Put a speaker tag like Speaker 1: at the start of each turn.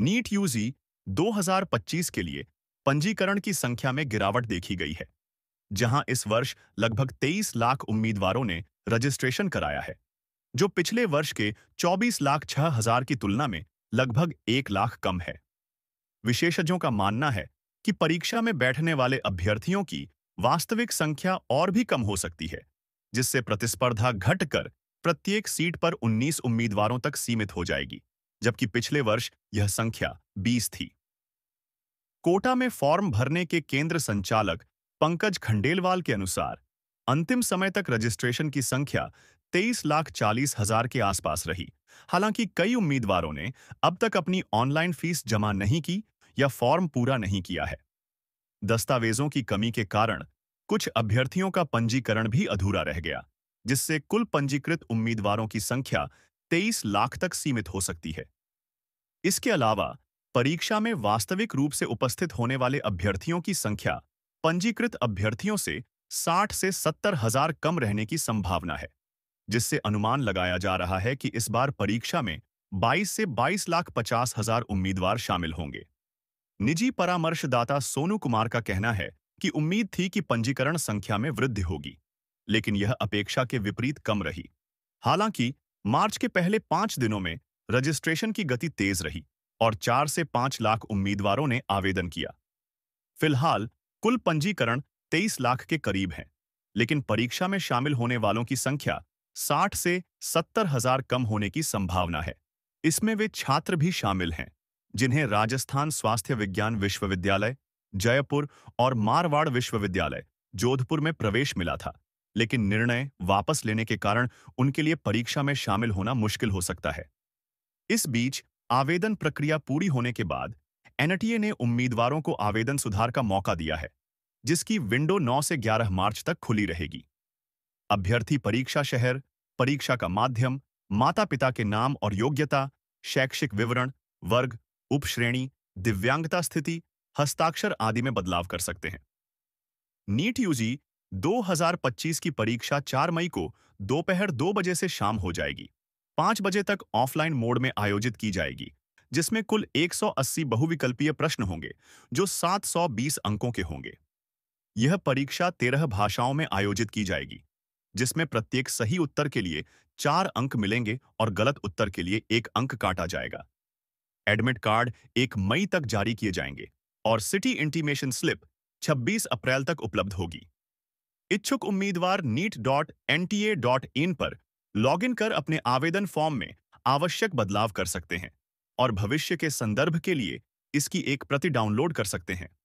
Speaker 1: NEET UG 2025 के लिए पंजीकरण की संख्या में गिरावट देखी गई है, जहां इस वर्ष लगभग 23 लाख उम्मीदवारों ने रजिस्ट्रेशन कराया है, जो पिछले वर्ष के 24 लाख 6 हजार की तुलना में लगभग 1 लाख कम है। विशेषज्ञों का मानना है कि परीक्षा में बैठने वाले अभ्यर्थियों की वास्तविक संख्या और भी कम हो सकती है, जिससे प्रतिस्पर्धा घटकर प्रत्येक सीट पर 19 उम्मीदवारों तक सीमित हो जाएगी, जबकि पिछले वर्ष यह संख्या 20 थी। कोटा में फॉर्म भरने के केंद्र संचालक पंकज खंडेलवाल के अनुसार अंतिम समय तक रजिस्ट्रेशन की संख्या 23 लाख 40 हजार के आसपास रही। हालांकि कई उम्मीदवारों ने अब तक अपनी ऑनलाइन फीस जमा नहीं की या फॉर्म पूरा नहीं किया है। दस्तावेजों की कमी के कारण कुछ अभ्यर्थियों का पंजीकरण भी अधूरा रह गया, जिससे कुल पंजीकृत उम्मीदवारों की संख्या 23 लाख तक सीमित हो सकती है। इसके अलावा परीक्षा में वास्तविक रूप से उपस्थित होने वाले अभ्यर्थियों की संख्या पंजीकृत अभ्यर्थियों से 60 से 70 हजार कम रहने की संभावना है, जिससे अनुमान लगाया जा रहा है कि इस बार परीक्षा में 22 से 22 लाख 50 हजार उम्मीदवार शामिल होंगे। निजी परामर्शदाता सोनू कुमार का कहना है कि उम्मीद थी कि पंजीकरण संख्या में वृद्धि होगी, लेकिन यह अपेक्षा के विपरीत कम रही। हालांकि मार्च के पहले 5 दिनों में रजिस्ट्रेशन की गति तेज रही और 4 से 5 लाख उम्मीदवारों ने आवेदन किया। फिलहाल कुल पंजीकरण 23 लाख के करीब है, लेकिन परीक्षा में शामिल होने वालों की संख्या 60 से 70 हजार कम होने की संभावना है। इसमें वे छात्र भी शामिल हैं, जिन्हें राजस्थान स्वास्थ्य विज्ञान विश्वविद्यालय, जयपुर और मारवाड़ विश्वविद्यालय, जोधपुर में प्रवेश मिला था, लेकिन निर्णय वापस लेने के कारण उनके लिए परीक्षा में शामिल होना मुश्किल हो सकता है। इस बीच आवेदन प्रक्रिया पूरी होने के बाद एनटीए ने उम्मीदवारों को आवेदन सुधार का मौका दिया है, जिसकी विंडो 9 से 11 मार्च तक खुली रहेगी। अभ्यर्थी परीक्षा शहर, परीक्षा का माध्यम, माता-पिता के नाम और योग्यता, शैक्षिक विवरण, वर्ग, उपश्रेणी, दिव्यांगता स्थिति, हस्ताक्षर आदि में बदलाव कर सकते हैं। नीट यूजी 2025 की परीक्षा 4 मई को दोपहर 2 बजे से शाम हो जाएगी। 5 बजे तक ऑफलाइन मोड में आयोजित की जाएगी, जिसमें कुल 180 बहुविकल्पीय प्रश्न होंगे, जो 720 अंकों के होंगे। यह परीक्षा 13 भाषाओं में आयोजित की जाएगी, जिसमें प्रत्येक सही उत्तर के लिए 4 अंक मिलेंगे और गलत उत्तर के लिए 1 अंक काटा जाएगा। एडमिट कार्ड 1 मई तक जारी किए जाएंगे और सिटी इंटीमेशन स्लिप 26 अप्रैल तक उपलब्ध होगी। इच्छुक उम्मीदवार neet.nta.in पर लॉगिन कर अपने आवेदन फॉर्म में आवश्यक बदलाव कर सकते हैं और भविष्य के संदर्भ के लिए इसकी एक प्रति डाउनलोड कर सकते हैं।